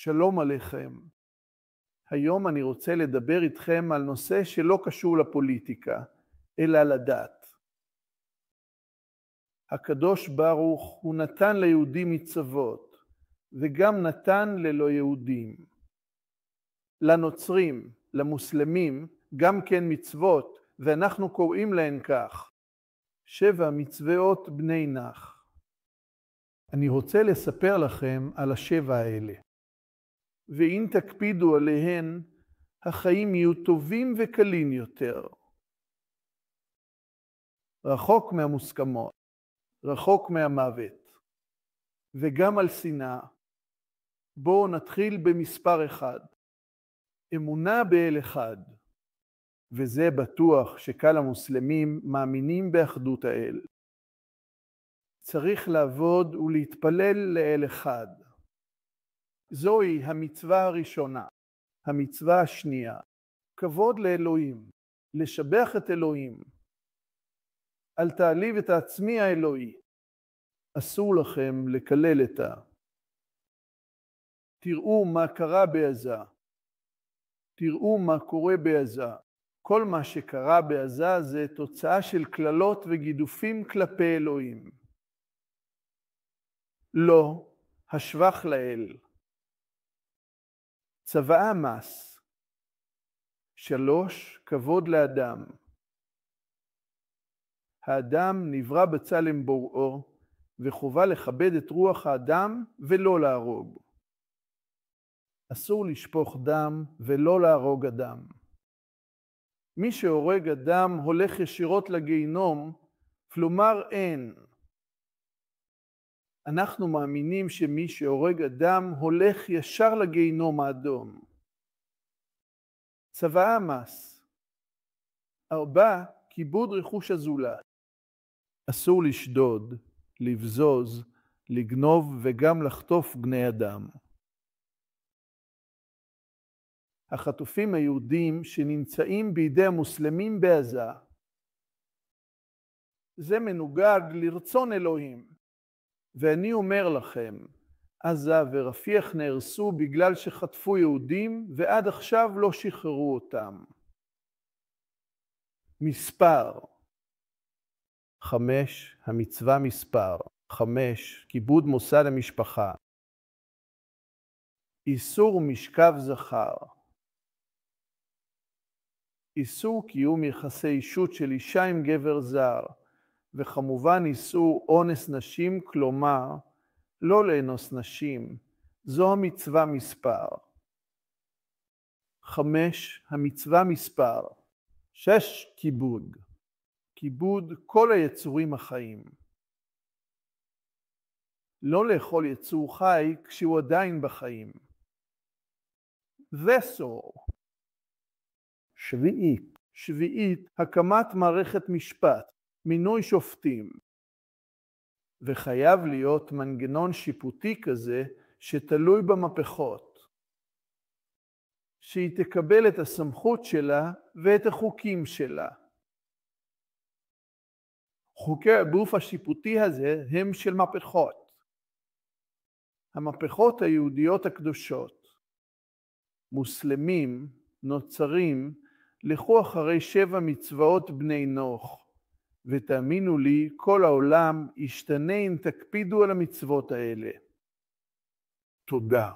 שלום עליכם. היום אני רוצה לדבר איתכם על נושא שלא קשור לפוליטיקה, אלא לדת. הקדוש ברוך הוא נתן ליהודים מצוות, וגם נתן ללא יהודים. לנוצרים, למוסלמים, גם כן מצוות, ואנחנו קוראים להן כך, 7 מצוות בני נח. אני רוצה לספר לכם על 7 האלה. ואם תקפידו עליהן, החיים יהיו טובים וקלים יותר. רחוק מהמוסכמות, רחוק מהמוות, וגם על שנאה. בואו נתחיל במספר 1. אמונה באל אחד, וזה בטוח שקהל המוסלמים מאמינים באחדות האל. צריך לעבוד ולהתפלל לאל אחד. זוהי המצווה הראשונה. המצווה השנייה, כבוד לאלוהים, לשבח את אלוהים. אל תעליב את העצמי האלוהי. אסור לכם לקלל את תראו מה קרה בעזה. תראו מה קורה בעזה. כל מה שקרה בעזה זה תוצאה של קללות וגידופים כלפי אלוהים. לא, השבח לאל. צוואה מס. 3, כבוד לאדם. האדם נברא בצלם בוראו, וחובה לכבד את רוח האדם ולא להרוג. אסור לשפוך דם ולא להרוג אדם. מי שהורג אדם הולך ישירות לגיהינום, כלומר אין. אנחנו מאמינים שמי שהורג אדם הולך ישר לגיהינום האדום. צוואה מס. 4, כיבוד רכוש הזולת. אסור לשדוד, לבזוז, לגנוב וגם לחטוף בני אדם. החטופים היהודים שנמצאים בידי המוסלמים בעזה, זה מנוגד לרצון אלוהים. ואני אומר לכם, עזה ורפיח נהרסו בגלל שחטפו יהודים ועד עכשיו לא שחררו אותם. מספר 5, המצווה מספר 5, כיבוד מוסד המשפחה. איסור משכב זכר. איסור קיום יחסי אישות של אישה עם גבר זר, וכמובן איסור אונס נשים, כלומר, לא לאנוס נשים. זו המצווה מספר 5, המצווה מספר 6, כיבוד. כיבוד כל היצורים החיים. לא לאכול יצור חי כשהוא עדיין בחיים. וסור. שביעית, הקמת מערכת משפט, מינוי שופטים. וחייב להיות מנגנון שיפוטי כזה שתלוי במהפכות. שהיא תקבל את הסמכות שלה ואת החוקים שלה. חוקי הגוף השיפוטי הזה הם של מהפכות. המהפכות היהודיות הקדושות. מוסלמים, נוצרים, לכו אחרי 7 מצוות בני נוח. ותאמינו לי, כל העולם ישתנה אם תקפידו על המצוות האלה. תודה.